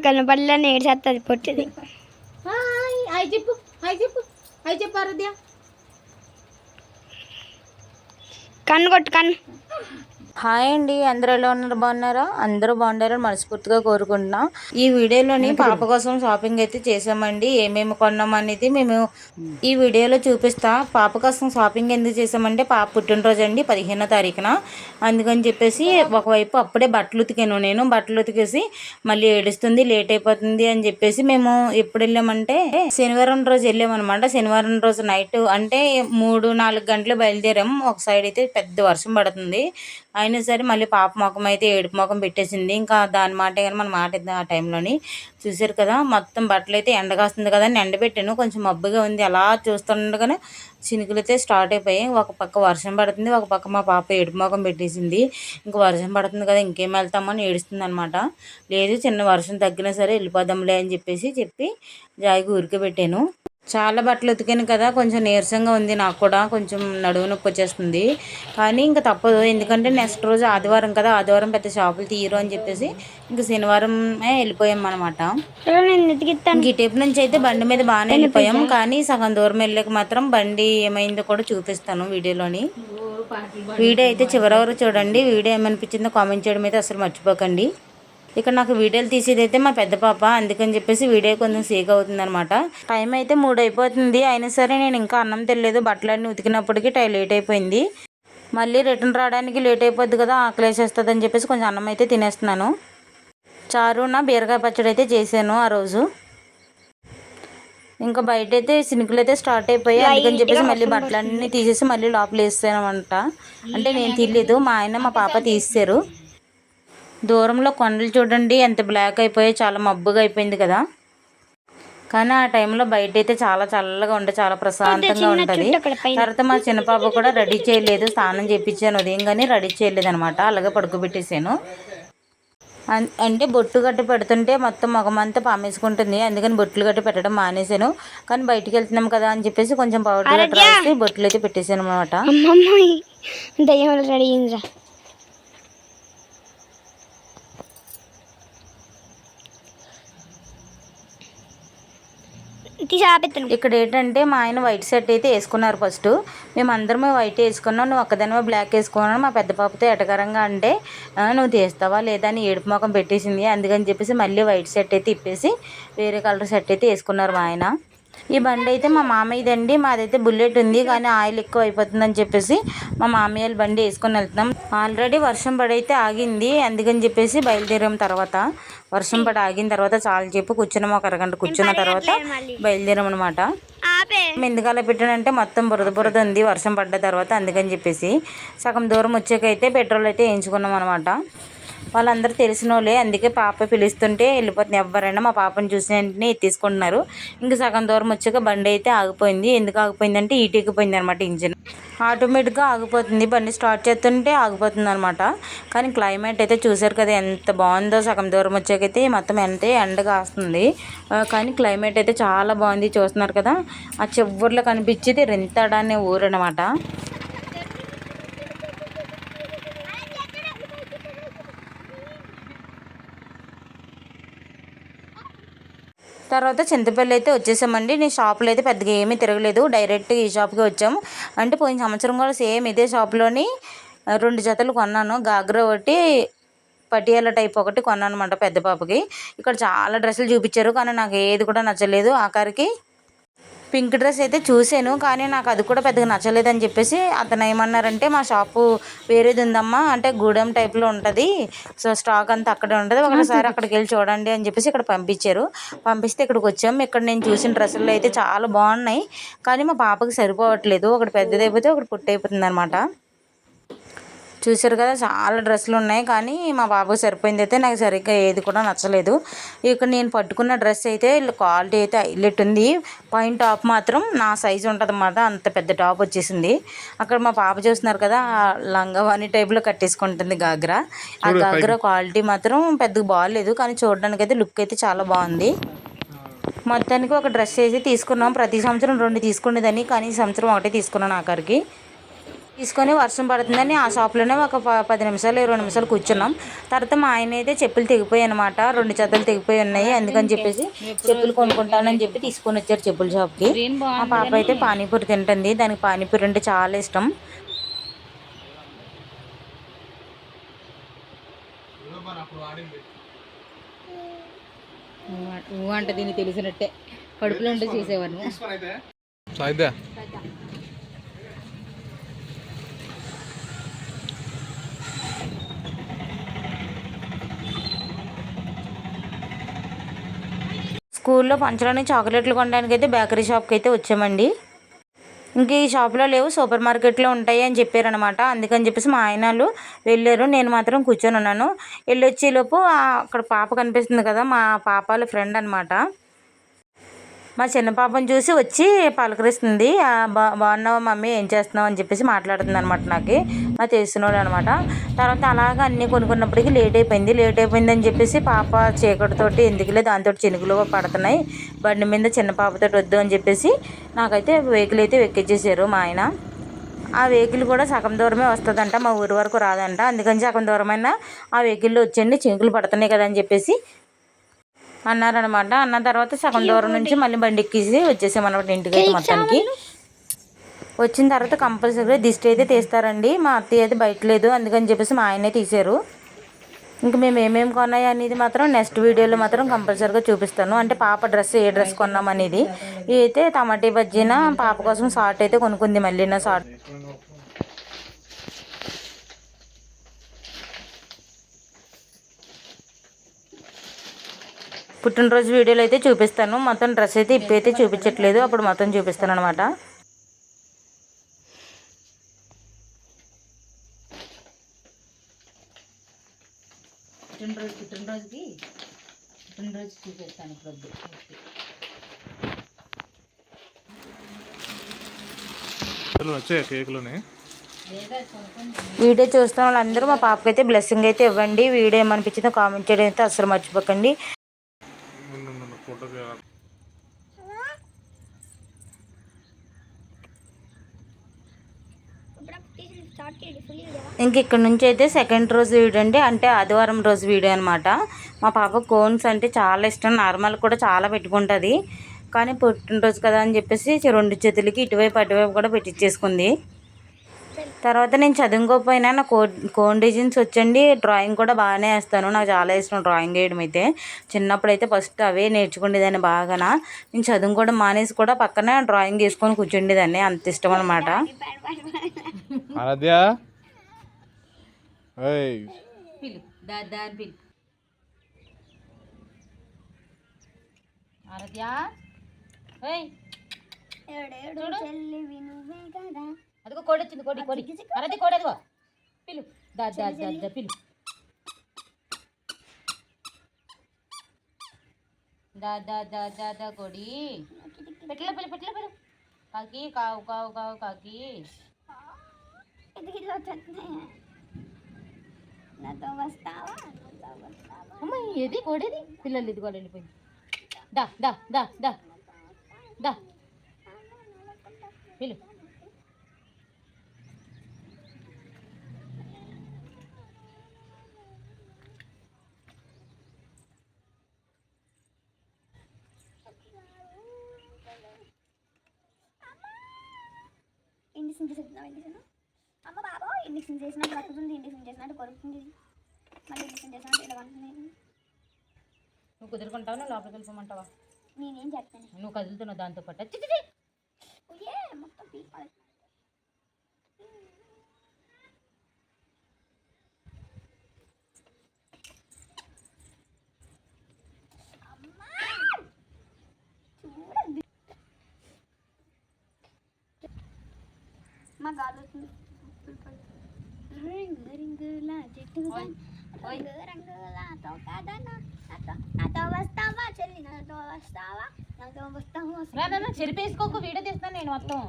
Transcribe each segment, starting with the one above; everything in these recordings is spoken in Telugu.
కనపడలే నేర్చేస్తుంది పొట్టిది. హాయ్ చెప్పు, హాయ్ చెప్పు, హాయ్ చెప్పు ఆరాధ్య. కన్ను కొట్టు కన్ను. హాయ్ అండి, అందరూ ఎలా ఉన్నారు? బాగున్నారా? అందరూ బాగుండారని మనస్ఫూర్తిగా కోరుకుంటున్నా. ఈ వీడియోలోని పాప కోసం షాపింగ్ అయితే చేసామండి. ఏమేమి కొన్నాం అనేది మేము ఈ వీడియోలో చూపిస్తా. పాప కోసం షాపింగ్ ఎందుకు చేసామంటే పాప పుట్టినరోజు అండి 15వ తారీఖున. అందుకని చెప్పేసి ఒకవైపు అప్పుడే బట్టలు ఉతికాను. నేను బట్టలు ఉతికేసి మళ్ళీ ఏడుస్తుంది, లేట్ అయిపోతుంది అని చెప్పేసి మేము ఎప్పుడు వెళ్ళామంటే శనివారం రోజు వెళ్ళామన్నమాట. శనివారం రోజు నైట్ అంటే 3-4 గంటలు బయలుదేరాం. ఒక సైడ్ అయితే పెద్ద వర్షం పడుతుంది. అయినా సరే మళ్ళీ పాప ముఖం అయితే ఏడుపు ముఖం పెట్టేసింది. ఇంకా దాని మాటే కానీ మన మాట ఇద్దాం. ఆ టైంలోని చూసారు కదా, మొత్తం బట్టలు అయితే ఎండగాస్తుంది కదా అని ఎండబెట్టాను. కొంచెం మబ్బుగా ఉంది. అలా చూస్తుండగానే చినుకులు అయితే స్టార్ట్ అయిపోయాయి. ఒక పక్క వర్షం పడుతుంది, ఒక పక్క మా పాప ఏడుపు ముఖం పెట్టేసింది. ఇంకా వర్షం పడుతుంది కదా ఇంకేం వెళ్తామని ఏడుస్తుంది అనమాట. లేదు చిన్న వర్షం తగ్గినా సరే వెళ్ళిపోదాంలే అని చెప్పి జాయికి ఊరికే పెట్టాను. చాలా బట్టలు ఉతికాను కదా, కొంచెం నీరసంగా ఉంది. నాకు కూడా కొంచెం నడుము నొప్పి వచ్చేస్తుంది. కానీ ఇంకా తప్పదు, ఎందుకంటే నెక్స్ట్ రోజు ఆదివారం కదా, ఆదివారం పెద్ద షాపులు తీయరు అని చెప్పేసి ఇంకా శనివారమే వెళ్ళిపోయాం అనమాట. ఇంక ఈ టైపు నుంచి అయితే బండి మీద బాగానే వెళ్ళిపోయాం. కానీ సగం దూరం వెళ్ళాక మాత్రం బండి ఏమైందో కూడా చూపిస్తాను వీడియోలోని. వీడియో అయితే చివరి వరకు చూడండి. వీడియో ఏమనిపించిందో కామెంట్ చేయడం అయితే అసలు మర్చిపోకండి. ఇక్కడ నాకు వీడియోలు తీసేది అయితే మా పెద్ద పాప, అందుకని చెప్పేసి వీడియో కొంచెం సేక్ అవుతుంది అనమాట. టైం అయితే 3 అయిపోతుంది. అయినా సరే నేను ఇంకా అన్నం తెలియలేదు. బట్టలన్నీ ఉతికినప్పటికీ లేట్ అయిపోయింది. మళ్ళీ రిటర్న్ రావడానికి లేట్ అయిపోద్ది కదా, ఆకలేసేస్తుంది అని చెప్పేసి కొంచెం అన్నం అయితే తినేస్తున్నాను. చారున బీరకాయ పచ్చడి అయితే చేశాను ఆ రోజు. ఇంకా బయట అయితే సినుకులు అయితే స్టార్ట్ అయిపోయాయి. అందుకని చెప్పేసి మళ్ళీ బట్టలన్నీ తీసేసి మళ్ళీ లోపల వేస్తానమాట. అంటే నేను తీయలేదు, మా ఆయన మా పాప తీసారు. దూరంలో కొండలు చూడండి ఎంత బ్లాక్ అయిపోయాయి, చాలా మబ్బుగా అయిపోయింది కదా. కానీ ఆ టైంలో బయట అయితే చాలా చల్లగా ఉంటే చాలా ప్రశాంతంగా ఉంటుంది. తర్వాత మా చిన్న పాప కూడా రెడీ చేయలేదు, స్నానం చేయించాను ఉదయం, కానీ రెడీ చేయలేదు అనమాట. అలాగే పడుకోబెట్టేసాను. అంటే బొట్టు గట్టి పెడుతుంటే మొత్తం మొగమంతా పామేసుకుంటుంది. అందుకని బొట్లు గట్టి పెట్టడం మానేశాను. కానీ బయటికి వెళ్తున్నాం కదా అని చెప్పేసి కొంచెం పౌడర్ గట్టి రాసి బొట్లు అయితే పెట్టేశాను అనమాట. ఇక్కడ ఏంటంటే మా ఆయన వైట్ షర్ట్ అయితే వేసుకున్నారు ఫస్ట్. మేము అందరమే వైట్ వేసుకున్నాం, నువ్వు ఒక్కదానివే బ్లాక్ వేసుకున్నాను. మా పెద్ద పాపతో ఎటకరంగా అంటే నువ్వు తీస్తావా లేదా అని ఏడుపు ముఖం పెట్టేసింది. అందుకని చెప్పేసి మళ్ళీ వైట్ షర్ట్ అయితే ఇప్పేసి వేరే కలర్ షర్ట్ అయితే వేసుకున్నారు మా ఆయన. ఈ బండి అయితే మా మామయ్యదండి. మాదైతే బుల్లెట్ ఉంది, కానీ ఆయిల్ ఎక్కువ అయిపోతుందని చెప్పేసి మా మామయ్య బండి వేసుకొని వెళ్తున్నాం. ఆల్రెడీ వర్షం పడైతే ఆగింది, అందుకని చెప్పేసి బయలుదేరాం. తర్వాత వర్షం పడి ఆగిన తర్వాత చాలా చెప్పి కూర్చున్నాం. ఒక అరగంట కూర్చున్న తర్వాత బయలుదేరాం అనమాట. ఎందుకలా పెట్టానంటే మొత్తం బురద ఉంది వర్షం పడ్డ తర్వాత, అందుకని చెప్పేసి సగం దూరం వచ్చాకైతే పెట్రోల్ అయితే వేయించుకున్నాం అనమాట. వాళ్ళందరూ తెలిసిన వాళ్ళే, అందుకే పాప పిలుస్తుంటే వెళ్ళిపోతుంది. ఎవరైనా మా పాపను చూసిన వెంటనే తీసుకుంటున్నారు. ఇంకా సగం దూరం వచ్చాక బండి అయితే ఆగిపోయింది. ఎందుకు ఆగిపోయిందంటే ఈటెక్కిపోయింది అనమాట. ఇంజిన్ ఆటోమేటిక్గా ఆగిపోతుంది, బండి స్టార్ట్ చేస్తుంటే ఆగిపోతుంది అనమాట. కానీ క్లైమేట్ అయితే చూసారు కదా ఎంత బాగుందో. సగం దూరం వచ్చాకైతే మొత్తం ఎండగా వస్తుంది, కానీ క్లైమేట్ అయితే చాలా బాగుంది. చూస్తున్నారు కదా, ఆ చివర్లో కనిపించేది రెంతాడ అనే ఊరు అనమాట. తర్వాత చింతపల్లి అయితే వచ్చేసామండి. నేను షాపులో అయితే పెద్దగా ఏమీ తిరగలేదు, డైరెక్ట్గా ఈ షాప్కి వచ్చాము. అంటే పోయిన సంవత్సరం కూడా సేమ్ ఇదే షాప్లోని 2 జతలు కొన్నాను. గాగ్రా ఒకటి, పటియాలా టైప్ ఒకటి కొన్నాను అనమాట పెద్ద పాపకి. ఇక్కడ చాలా డ్రెస్సులు చూపించారు, కానీ నాకు ఏది కూడా నచ్చలేదు. ఆఖరికి పింక్ డ్రెస్ అయితే చూశాను, కానీ నాకు అది కూడా పెద్దగా నచ్చలేదని చెప్పేసి అతను ఏమన్నారంటే మా షాపు వేరేది ఉందమ్మా, అంటే గూడెం టైప్లో ఉంటుంది, సో స్టాక్ అంతా అక్కడే ఉంటుంది, ఒకసారి అక్కడికి వెళ్ళి చూడండి అని చెప్పేసి ఇక్కడ పంపించారు. పంపిస్తే ఇక్కడికి వచ్చాము. ఇక్కడ నేను చూసిన డ్రెస్సులు అయితే చాలా బాగున్నాయి, కానీ మా పాపకి సరిపోవట్లేదు. ఒకటి పెద్దది అయిపోతే ఒకటి పొట్టి అయిపోతుంది అనమాట. చూసారు కదా, చాలా డ్రెస్సులు ఉన్నాయి, కానీ మా బాబుకి సరిపోయింది అయితే నాకు సరిగ్గా ఏది కూడా నచ్చలేదు. ఇక్కడ నేను పట్టుకున్న డ్రెస్ అయితే క్వాలిటీ అయితే హైలైట్ ఉంది. పైన టాప్ మాత్రం నా సైజు ఉంటుంది అన్నమాట, అంత పెద్ద టాప్ వచ్చేసింది. అక్కడ మా పాప చూస్తున్నారు కదా, లంగావాణి టైప్లో కట్టేసుకుంటుంది గాగ్రా. ఆ గాగ్రా క్వాలిటీ మాత్రం పెద్దగా బాగాలేదు, కానీ చూడడానికి అయితే లుక్ అయితే చాలా బాగుంది. మొత్తానికి ఒక డ్రెస్ వేసి తీసుకున్నాం. ప్రతి సంవత్సరం 2 తీసుకునేదని, కానీ ఈ సంవత్సరం ఒకటే తీసుకున్నాను ఆఖరికి. తీసుకొని వర్షం పడుతుందని ఆ షాప్లోనే ఒక 10 నిమిషాలు 20 నిమిషాలు కూర్చున్నాం. తర్వాత మా ఆయన అయితే చెప్పులు తెగిపోయాయి అనమాట, 2 జతలు తెగిపోయి ఉన్నాయి. అందుకని చెప్పేసి చెప్పులు కొనుక్కుంటానని చెప్పి తీసుకొని వచ్చారు చెప్పుల షాప్కి. మా పాప అయితే పానీపూరి తింటుంది, దానికి పానీపూరి అంటే చాలా ఇష్టం. అంటే దీన్ని తెలిసినట్టే కడుపులో ఉంటే చేసేవారు. స్కూల్లో పంచలోని చాక్లెట్లు కొనడానికి అయితే బేకరీ షాప్కి అయితే వచ్చామండి. ఇంక ఈ షాప్లో లేవు, సూపర్ మార్కెట్లో ఉంటాయి అని చెప్పారనమాట. అందుకని చెప్పేసి మా ఆయనలు వెళ్ళారు, నేను మాత్రం కూర్చొని ఉన్నాను. వెళ్ళొచ్చేలోపు అక్కడ పాప కనిపిస్తుంది కదా, మా పాప వాళ్ళ ఫ్రెండ్ అనమాట. మా చిన్న పాపను చూసి వచ్చి పలకరిస్తుంది. బాగున్నావా మమ్మీ, ఏం చేస్తున్నావు అని చెప్పేసి మాట్లాడుతుంది అనమాట. నాకు తెలిసినోడు అనమాట. తర్వాత అలాగా అన్నీ కొనుక్కున్నప్పటికీ లేట్ అయిపోయింది అని చెప్పేసి పాప చీకటితోటి ఎందుకులే దాంతో చినుకులు పడుతున్నాయి, బండి మీద చిన్న పాపతో వద్దు అని చెప్పేసి నాకైతే వెహికల్ అయితే ఎక్కించేసారు మా ఆయన. ఆ వెహికల్ కూడా సగం దూరమే వస్తుందంట, మా ఊరి వరకు రాదంట. అందుకని సగం దూరమైనా ఆ వెహికల్లో వచ్చండి, చినుకులు పడుతున్నాయి కదా అని చెప్పేసి అన్నారనమాట. అన్న తర్వాత సగం దూరం నుంచి మళ్ళీ బండి ఎక్కేసి వచ్చేసామన్నమాట ఇంటికి అయితే. మొత్తానికి వచ్చిన తర్వాత కంపల్సరీగా దిష్టి అయితే తీస్తారండి. మా అత్తయ్య అయితే బయట లేదు, అందుకని చెప్పేసి మా ఆయనే తీశారు. ఇంక మేము ఏమేమి కొన్నాయి అనేది మాత్రం నెక్స్ట్ వీడియోలో మాత్రం కంపల్సరీగా చూపిస్తాను. అంటే పాప డ్రెస్ ఏ డ్రెస్ కొన్నాం అనేది. ఇవి అయితే టమాటీ బజ్జీన పాప కోసం షార్ట్ అయితే కొనుక్కుంది, మళ్ళీ నా షార్ట్. పుట్టినరోజు వీడియోలో అయితే చూపిస్తాను. మొత్తం డ్రెస్ అయితే ఇప్పైతే చూపించట్లేదు, అప్పుడు మొత్తం చూపిస్తాను అనమాట. పుట్టినరోజు చూపిస్తాను ఇప్పుడు. వీడియో చూస్తున్న వాళ్ళందరూ మా పాపకైతే బ్లెస్సింగ్ అయితే ఇవ్వండి. వీడియో ఏమనిపించిందో కామెంట్ చేయడం అయితే అసలు మర్చిపోకండి. ఇంక ఇక్కడ నుంచి అయితే సెకండ్ రోజు వీడియో అండి, అంటే ఆదివారం రోజు వీడియో అనమాట. మా పాప కోన్స్ అంటే చాలా ఇష్టం, నార్మల్ కూడా చాలా పెట్టుకుంటుంది. కానీ పుట్టినరోజు కదా అని చెప్పేసి 2 చేతులకి ఇటువైపు అటువైపు కూడా పెట్టించేసుకుంది. తర్వాత నేను చదువుకోకపోయినా నాకు కోన్ డిజైన్స్ వచ్చండి, డ్రాయింగ్ కూడా బాగానే వేస్తాను. నాకు చాలా ఇష్టం డ్రాయింగ్ వేయడం అయితే. చిన్నప్పుడు అయితే ఫస్ట్ అవే నేర్చుకునేదాన్ని బాగా. నేను చదువుకోవడం మానేసి కూడా పక్కన డ్రాయింగ్ వేసుకొని కూర్చుండేదాన్ని, అంత ఇష్టం అనమాట. అదిగో కోడి వచ్చింది, కోడి అరది కోడి, అదిగో పిలు పిలు కోడి పెట్టలే కాకి కావు కావు కావు కాకి. అమ్మ ఏది కోడేది, పిల్లలు ఇది కూడా వెళ్ళిపోయింది. దా దా దా దా దా పిలు. ఇండిషన్ చేసేద్దాం. అమ్మ బాబా ఇండిషన్ చేసినట్టు కట్టుతుంది, ఇండిషన్ చేసినట్టు కొరుకుతుంది, మళ్ళీ ఇండిషన్ చేసినట్టు ఇలా అంటుంది. నువ్వు కుదురుకుంటావా, నువ్వు లోపలికి వెళ్ళిపోమంటావా? నేనేం చెప్తాను, నువ్వు కదులుతున్నావు దాంతో పాటు. మొత్తం పీకాలి. మా గాలి వస్తుంది. రింగుల చెట్టు నాతో వస్తావా చెల్లి, నాతో వస్తావా, నాతో వస్తావా. చెరిపేసుకోకు, వీడియో తీస్తాను నేను మొత్తం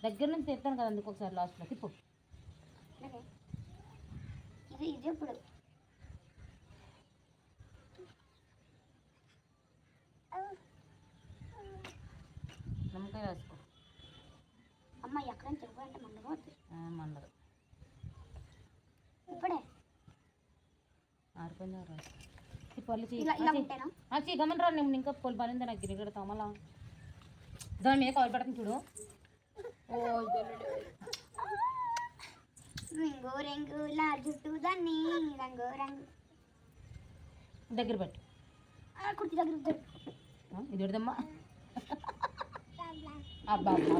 దగ్గర నుంచి తీస్తాను కదా, అందుకు ఒకసారి లాస్ట్లో తిప్పు. ఇది ఎప్పుడు నమ్మకాయ రాసుకో. అమ్మ ఎక్కడ అంటే మండపోద్ది. మండదు. ఇప్పుడే ఆరిపోయింది ఈ పళ్ళు ఇలా ఉంటాను. గమనరా నేను ఇంకా పొలి పనింది నాకు గిరి కడతాం అలా దాని మీద కాల్ పెడతాను చూడు. రింగు రింగుల జుట్టు దాన్ని రంగు రంగు దగ్గర పెట్టు. కుర్తి దగ్గర ఇది పెడదమ్మా. అబ్బా అబ్బా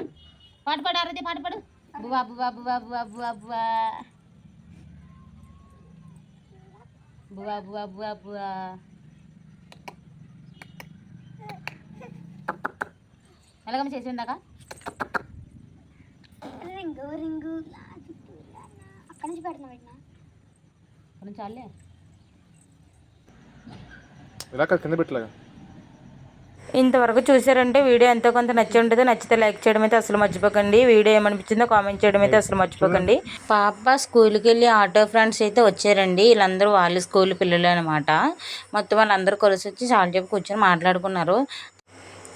పాట పాడు ఆరది పాట పాడు. బువా బువా బువా బువా బువా బువా బువా బువా బువా బువా. ఎలాగమ్మ చేసిందాక రింగు రింగు అక్కడి నుంచి పెడుతున్నా పెట్టినా కొంచెం చాలే ఇలా కింద పెట్టలేగా. ఇంతవరకు చూసారంటే వీడియో ఎంతో కొంత నచ్చి ఉంటుంది. నచ్చితే లైక్ చేయడం అయితే అసలు మర్చిపోకండి. వీడియో ఏమనిపించిందో కామెంట్ చేయడం అయితే అసలు మర్చిపోకండి. పాప స్కూల్కి వెళ్ళి ఆటో ఫ్రెండ్స్ అయితే వచ్చారండి. వీళ్ళందరూ వాళ్ళ స్కూల్ పిల్లలు అనమాట. మొత్తం వాళ్ళందరూ కలిసి వచ్చి చాలా చెప్పి కూర్చొని మాట్లాడుకున్నారు.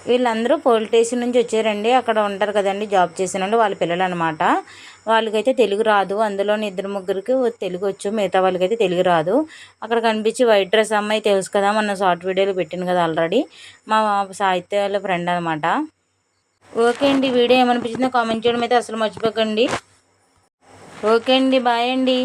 వీళ్ళందరూ పోలీస్ స్టేషన్ నుంచి వచ్చారండి. అక్కడ ఉంటారు కదండి జాబ్ చేసిన వాళ్ళు, వాళ్ళ పిల్లలు అనమాట. వాళ్ళకైతే తెలుగు రాదు. అందులోని 2-3కి తెలుగు వచ్చు, మిగతా వాళ్ళకైతే తెలుగు రాదు. అక్కడ కనిపించి వైట్ డ్రెస్ అమ్మాయి తెలుసు కదా, మొన్న షార్ట్ వీడియోలో పెట్టింది కదా ఆల్రెడీ, మా సాహిత్య వాళ్ళ ఫ్రెండ్ అనమాట. ఓకే అండి, వీడియో ఏమనిపించిందో కామెంట్ చేయడం అయితే అసలు మర్చిపోకండి. ఓకే అండి, బాయ్ అండి.